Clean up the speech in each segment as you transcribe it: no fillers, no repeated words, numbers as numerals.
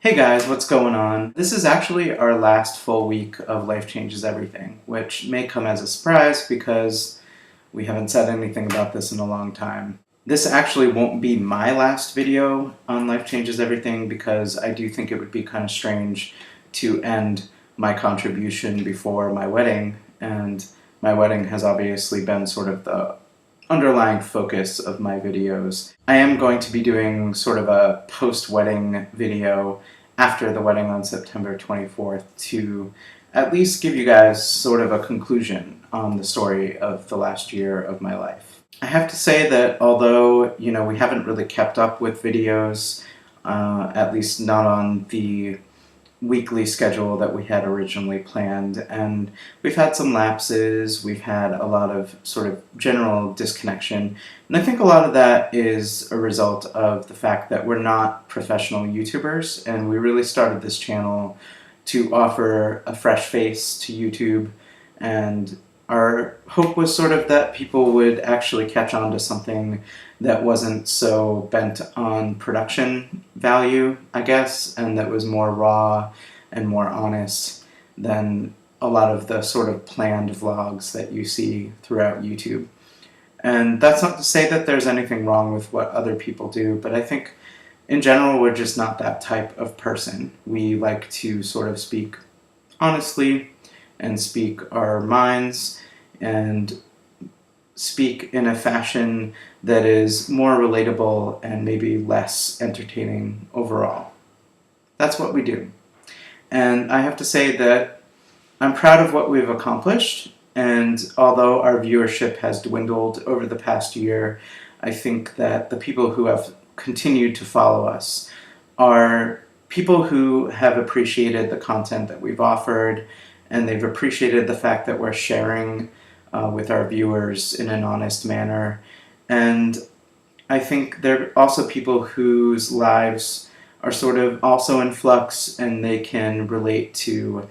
Hey guys, what's going on? This is actually our last full week of Life Changes Everything, which may come as a surprise because we haven't said anything about this in a long time. This actually won't be my last video on Life Changes Everything because I do think it would be kind of strange to end my contribution before my wedding, and my wedding has obviously been sort of the underlying focus of my videos. I am going to be doing sort of a post-wedding video after the wedding on September 24th to at least give you guys sort of a conclusion on the story of the last year of my life. I have to say that although, we haven't really kept up with videos, at least not on the weekly schedule that we had originally planned, and we've had some lapses, we've had a lot of sort of general disconnection, and I think a lot of that is a result of the fact that we're not professional YouTubers, and we really started this channel to offer a fresh face to YouTube, and our hope was sort of that people would actually catch on to something that wasn't so bent on production value, I guess, and that was more raw and more honest than a lot of the sort of planned vlogs that you see throughout YouTube. And that's not to say that there's anything wrong with what other people do, but I think in general we're just not that type of person. We like to sort of speak honestly and speak our minds and speak in a fashion that is more relatable and maybe less entertaining overall. That's what we do. And I have to say that I'm proud of what we've accomplished, and although our viewership has dwindled over the past year, I think that the people who have continued to follow us are people who have appreciated the content that we've offered, and they've appreciated the fact that we're sharing with our viewers in an honest manner. And I think there are also people whose lives are sort of also in flux, and they can relate to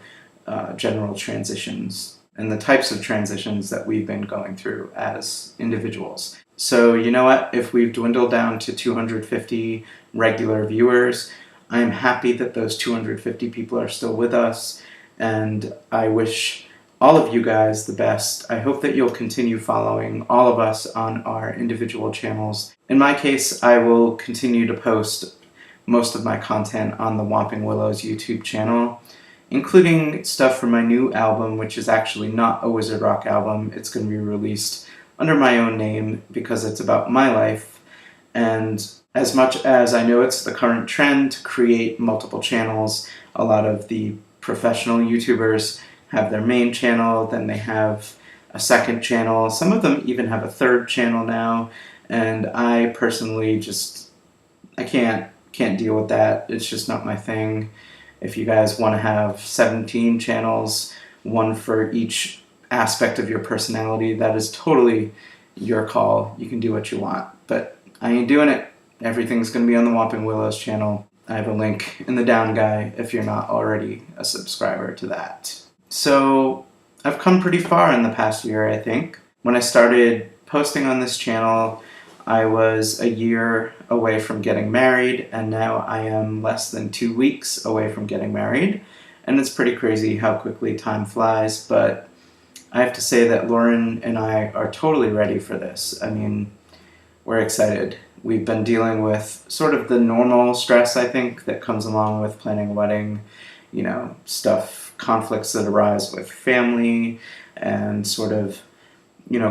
general transitions and the types of transitions that we've been going through as individuals. So you know what, if we've dwindled down to 250 regular viewers, I'm happy that those 250 people are still with us, and I wish all of you guys the best. I hope that you'll continue following all of us on our individual channels. In my case, I will continue to post most of my content on the Whomping Willows YouTube channel, including stuff from my new album, which is actually not a Wizard Rock album. It's going to be released under my own name because it's about my life. And as much as I know it's the current trend to create multiple channels, a lot of the professional YouTubers have their main channel, then they have a second channel. Some of them even have a third channel now, and I personally I can't deal with that. It's just not my thing. If you guys want to have 17 channels, one for each aspect of your personality, that is totally your call. You can do what you want, but I ain't doing it. Everything's going to be on the Whomping Willows channel. I have a link in the down guy if you're not already a subscriber to that. So I've come pretty far in the past year, I think. When I started posting on this channel, I was a year away from getting married, and now I am less than 2 weeks away from getting married. And it's pretty crazy how quickly time flies, but I have to say that Lauren and I are totally ready for this. I mean, we're excited. We've been dealing with sort of the normal stress, I think, that comes along with planning a wedding, conflicts that arise with family, and sort of,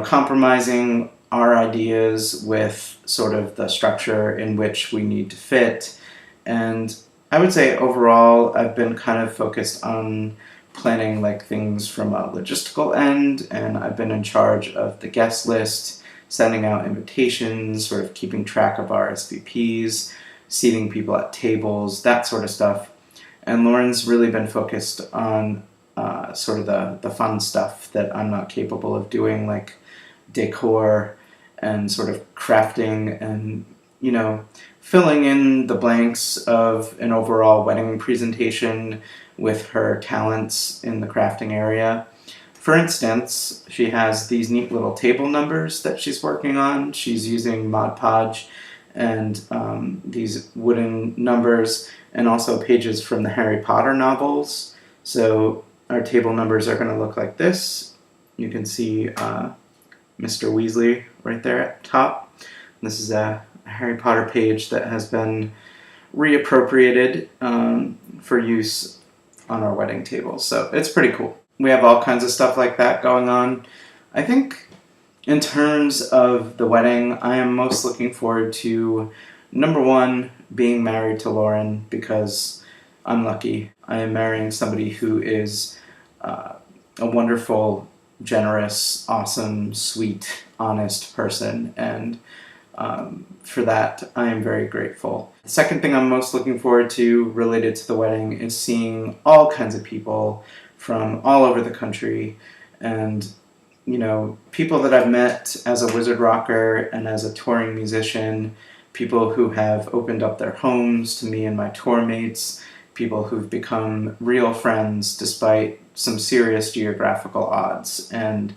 compromising our ideas with sort of the structure in which we need to fit. And I would say overall, I've been kind of focused on planning things from a logistical end, and I've been in charge of the guest list, sending out invitations, sort of keeping track of RSVPs, seating people at tables, that sort of stuff. And Lauren's really been focused on sort of the fun stuff that I'm not capable of doing, like decor and sort of crafting and, filling in the blanks of an overall wedding presentation with her talents in the crafting area. For instance, she has these neat little table numbers that she's working on. She's using Mod Podge, and these wooden numbers, and also pages from the Harry Potter novels. So our table numbers are going to look like this. You can see Mr. Weasley right there at the top. This is a Harry Potter page that has been reappropriated for use on our wedding table. So it's pretty cool. We have all kinds of stuff like that going on. I think in terms of the wedding, I am most looking forward to, number one, being married to Lauren, because I'm lucky. I am marrying somebody who is a wonderful, generous, awesome, sweet, honest person, and for that, I am very grateful. The second thing I'm most looking forward to related to the wedding is seeing all kinds of people from all over the country, and people that I've met as a wizard rocker and as a touring musician, people who have opened up their homes to me and my tour mates, people who've become real friends despite some serious geographical odds. And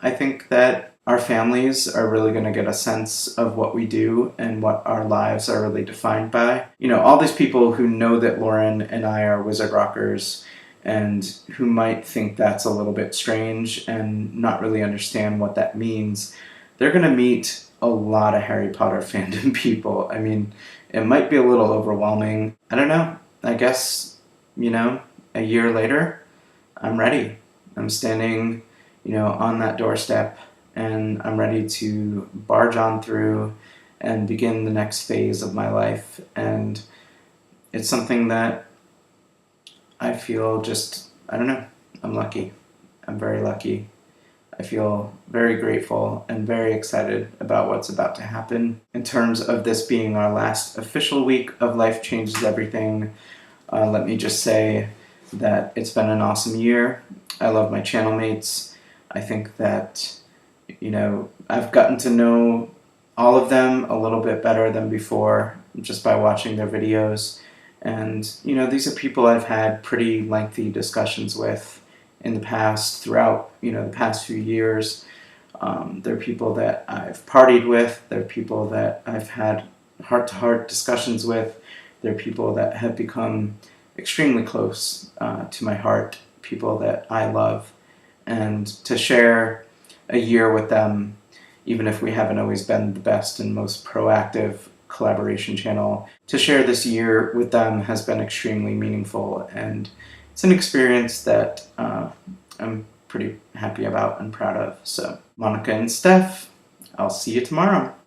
I think that our families are really going to get a sense of what we do and what our lives are really defined by. All these people who know that Lauren and I are wizard rockers and who might think that's a little bit strange and not really understand what that means, they're going to meet a lot of Harry Potter fandom people. I mean, it might be a little overwhelming. I don't know. I guess, a year later, I'm ready. I'm standing, on that doorstep, and I'm ready to barge on through and begin the next phase of my life. And it's something that I feel I don't know, I'm lucky. I'm very lucky. I feel very grateful and very excited about what's about to happen. In terms of this being our last official week of Life Changes Everything, let me just say that it's been an awesome year. I love my channel mates. I think that, I've gotten to know all of them a little bit better than before just by watching their videos. And, these are people I've had pretty lengthy discussions with in the past, throughout, the past few years. They're people that I've partied with. They're people that I've had heart-to-heart discussions with. They're people that have become extremely close to my heart, people that I love. And to share a year with them, even if we haven't always been the best and most proactive collaboration channel, to share this year with them has been extremely meaningful, and it's an experience that I'm pretty happy about and proud of. So, Monica and Steph, I'll see you tomorrow.